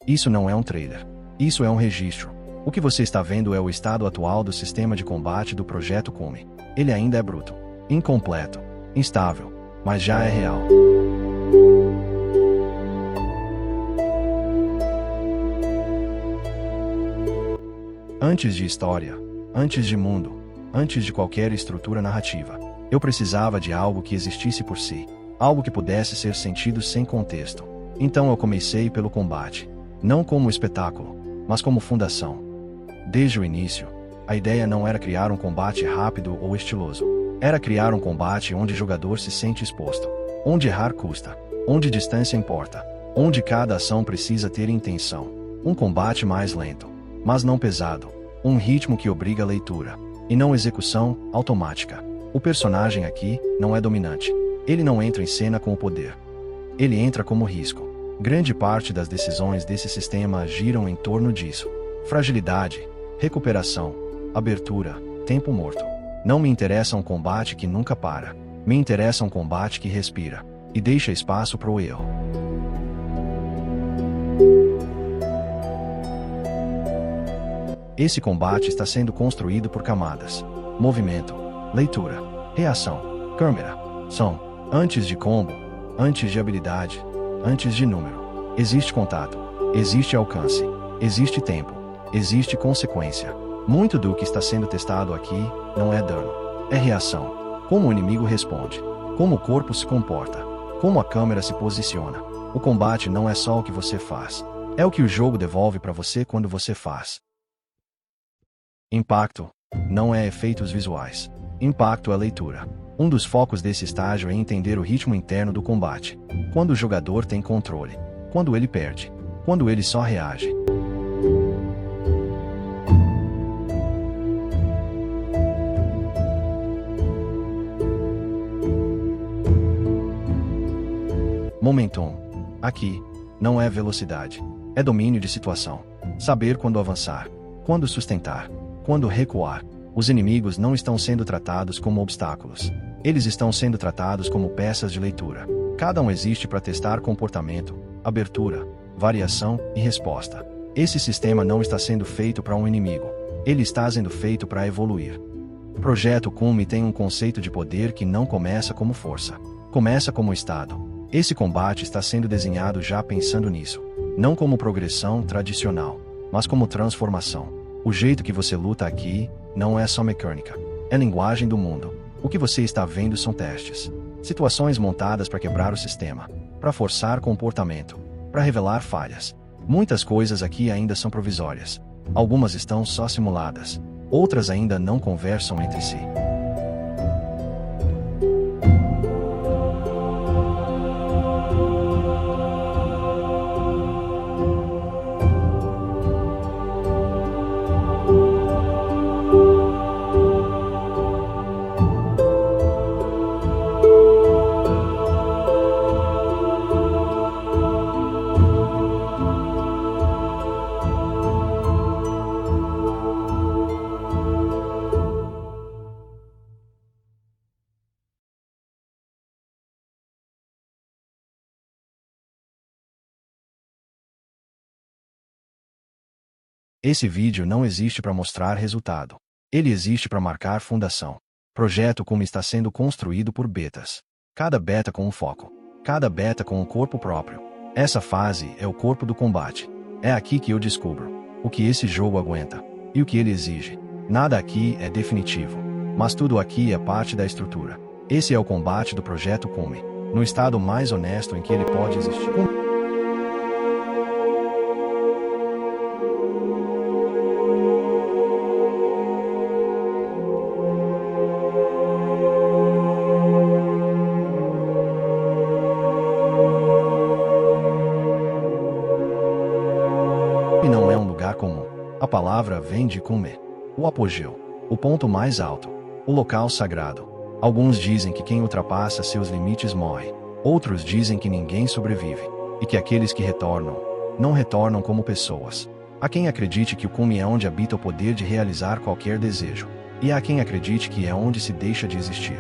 Isso não é um trailer. Isso é um registro. O que você está vendo é o estado atual do sistema de combate do Projeto Cume. Ele ainda é bruto, incompleto, instável, mas já é real. Antes de história, antes de mundo, antes de qualquer estrutura narrativa, eu precisava de algo que existisse por si, algo que pudesse ser sentido sem contexto. Então eu comecei pelo combate, não como espetáculo, mas como fundação. Desde o início, a ideia não era criar um combate rápido ou estiloso. Era criar um combate onde o jogador se sente exposto, onde errar custa, onde distância importa, onde cada ação precisa ter intenção. Um combate mais lento, mas não pesado. Um ritmo que obriga a leitura, e não execução automática. O personagem aqui não é dominante. Ele não entra em cena com o poder. Ele entra como risco. Grande parte das decisões desse sistema giram em torno disso. Fragilidade, recuperação, abertura, tempo morto. Não me interessa um combate que nunca para. Me interessa um combate que respira e deixa espaço para o erro. Esse combate está sendo construído por camadas. Movimento, leitura, reação, câmera, som. Antes de combo, antes de habilidade, antes de número. Existe contato, existe alcance, existe tempo, existe consequência. Muito do que está sendo testado aqui não é dano, é reação. Como o inimigo responde, como o corpo se comporta, como a câmera se posiciona. O combate não é só o que você faz, é o que o jogo devolve para você quando você faz. Impacto não é efeitos visuais. Impacto é leitura. Um dos focos desse estágio é entender o ritmo interno do combate. Quando o jogador tem controle, quando ele perde, quando ele só reage. Momentum. Aqui, não é velocidade. É domínio de situação. Saber quando avançar, quando sustentar, quando recuar. Os inimigos não estão sendo tratados como obstáculos. Eles estão sendo tratados como peças de leitura. Cada um existe para testar comportamento, abertura, variação e resposta. Esse sistema não está sendo feito para um inimigo. Ele está sendo feito para evoluir. O Projeto Cume tem um conceito de poder que não começa como força. Começa como estado. Esse combate está sendo desenhado já pensando nisso. Não como progressão tradicional, mas como transformação. O jeito que você luta aqui não é só mecânica. É linguagem do mundo. O que você está vendo são testes. Situações montadas para quebrar o sistema, para forçar comportamento, para revelar falhas. Muitas coisas aqui ainda são provisórias. Algumas estão só simuladas. Outras ainda não conversam entre si. Esse vídeo não existe para mostrar resultado. Ele existe para marcar fundação. Projeto Cume está sendo construído por betas. Cada beta com um foco. Cada beta com um corpo próprio. Essa fase é o corpo do combate. É aqui que eu descubro o que esse jogo aguenta e o que ele exige. Nada aqui é definitivo, mas tudo aqui é parte da estrutura. Esse é o combate do Projeto Cume, no estado mais honesto em que ele pode existir. E não é um lugar comum. A palavra vem de Cume, o apogeu, o ponto mais alto, o local sagrado. Alguns dizem que quem ultrapassa seus limites morre. Outros dizem que ninguém sobrevive, e que aqueles que retornam, não retornam como pessoas. Há quem acredite que o Cume é onde habita o poder de realizar qualquer desejo, e há quem acredite que é onde se deixa de existir.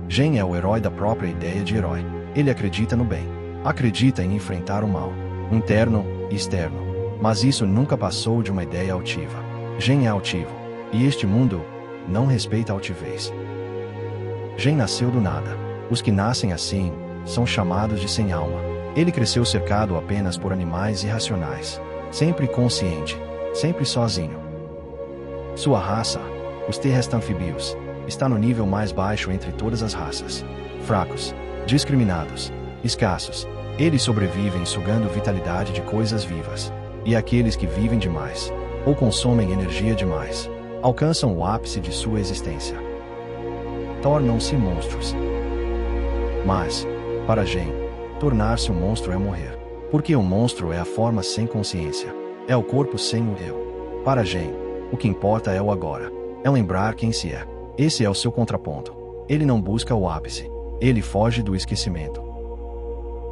Gen é o herói da própria ideia de herói. Ele acredita no bem, acredita em enfrentar o mal, interno, e externo. Mas isso nunca passou de uma ideia altiva. Gen é altivo. E este mundo não respeita a altivez. Gen nasceu do nada. Os que nascem assim são chamados de sem alma. Ele cresceu cercado apenas por animais irracionais. Sempre consciente. Sempre sozinho. Sua raça, os terrestre-anfíbios, está no nível mais baixo entre todas as raças. Fracos, discriminados, escassos. Eles sobrevivem sugando vitalidade de coisas vivas. E aqueles que vivem demais, ou consomem energia demais, alcançam o ápice de sua existência. Tornam-se monstros. Mas, para Gen, tornar-se um monstro é morrer. Porque o monstro é a forma sem consciência. É o corpo sem o eu. Para Gen, o que importa é o agora. É lembrar quem se é. Esse é o seu contraponto. Ele não busca o ápice. Ele foge do esquecimento.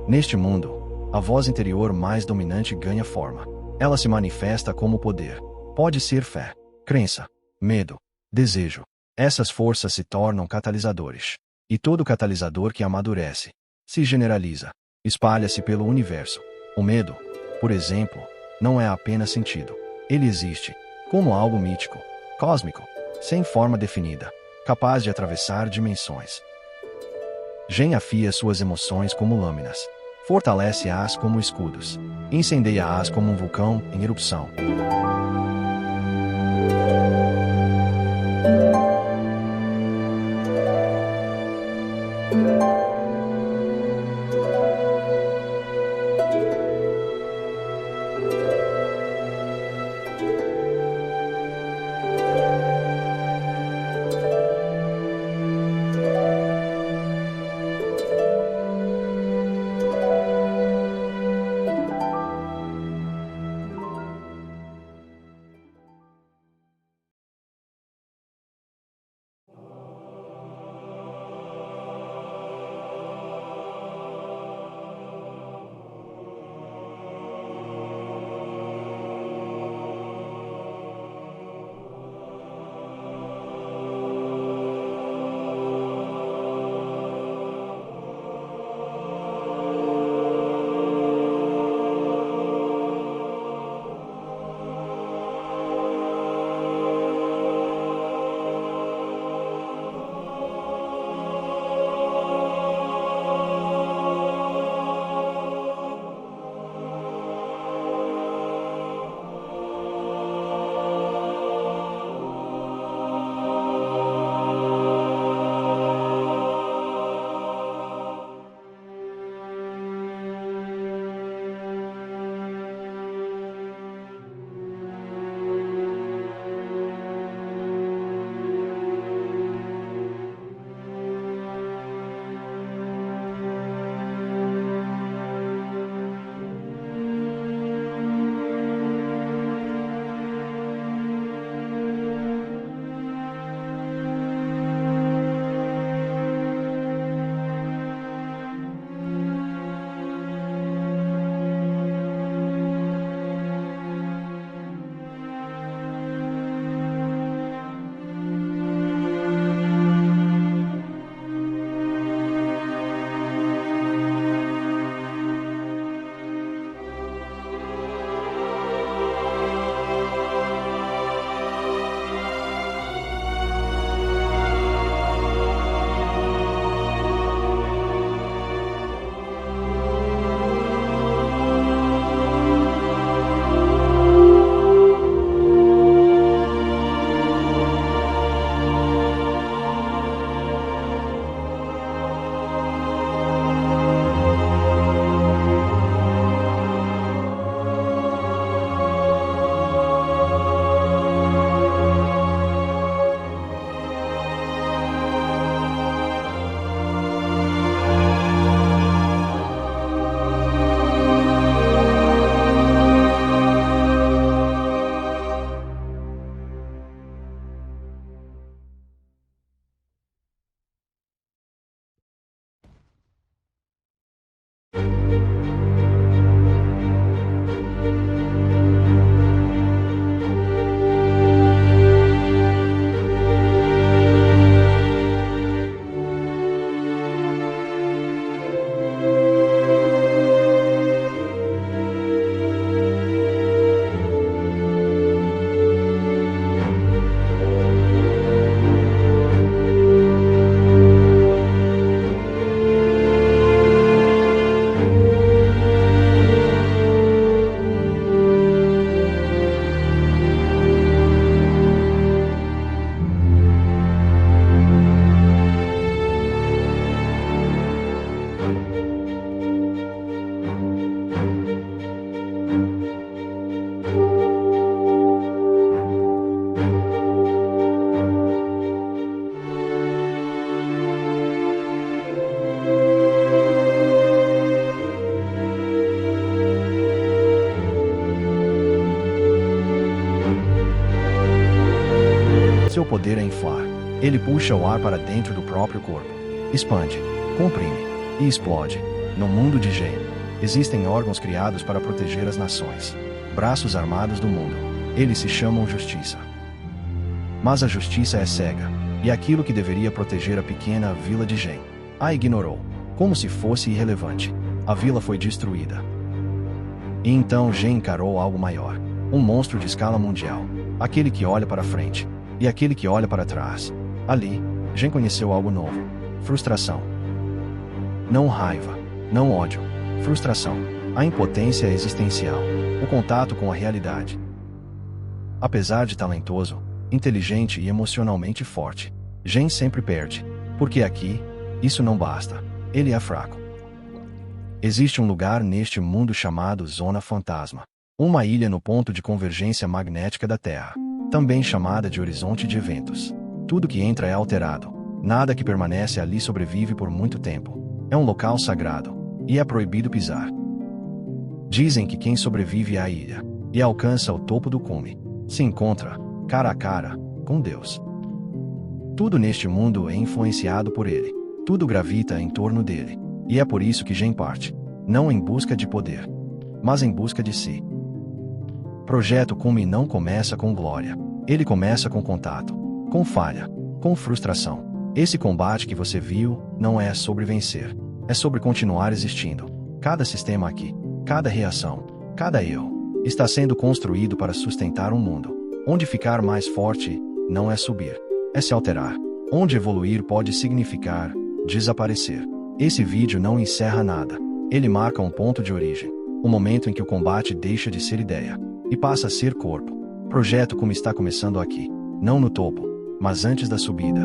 Neste mundo, a voz interior mais dominante ganha forma. Ela se manifesta como poder. Pode ser fé, crença, medo, desejo. Essas forças se tornam catalisadores. E todo catalisador que amadurece, se generaliza, espalha-se pelo universo. O medo, por exemplo, não é apenas sentido. Ele existe, como algo mítico, cósmico, sem forma definida, capaz de atravessar dimensões. Gen afia suas emoções como lâminas. Fortalece-as como escudos. Incendeia-as como um vulcão em erupção. Seu poder é inflar. Ele puxa o ar para dentro do próprio corpo. Expande, comprime e explode. No mundo de Gen, existem órgãos criados para proteger as nações. Braços armados do mundo. Eles se chamam justiça. Mas a justiça é cega, e aquilo que deveria proteger a pequena vila de Gen a ignorou, como se fosse irrelevante. A vila foi destruída. E então Gen encarou algo maior. Um monstro de escala mundial. Aquele que olha para frente. E aquele que olha para trás. Ali, Gen conheceu algo novo. Frustração. Não raiva. Não ódio. Frustração. A impotência existencial. O contato com a realidade. Apesar de talentoso, inteligente e emocionalmente forte, Gen sempre perde. Porque aqui, isso não basta. Ele é fraco. Existe um lugar neste mundo chamado Zona Fantasma. Uma ilha no ponto de convergência magnética da Terra, também chamada de horizonte de eventos. Tudo que entra é alterado. Nada que permanece ali sobrevive por muito tempo. É um local sagrado, e é proibido pisar. Dizem que quem sobrevive à ilha e alcança o topo do cume se encontra, cara a cara, com Deus. Tudo neste mundo é influenciado por ele. Tudo gravita em torno dele. E é por isso que Gen parte, não em busca de poder, mas em busca de si. Projeto Cume não começa com glória. Ele começa com contato, com falha, com frustração. Esse combate que você viu não é sobre vencer. É sobre continuar existindo. Cada sistema aqui, cada reação, cada erro, está sendo construído para sustentar um mundo onde ficar mais forte não é subir, é se alterar. Onde evoluir pode significar desaparecer. Esse vídeo não encerra nada. Ele marca um ponto de origem. O momento em que o combate deixa de ser ideia e passa a ser corpo. Projeto Cume está começando aqui. Não no topo, mas antes da subida.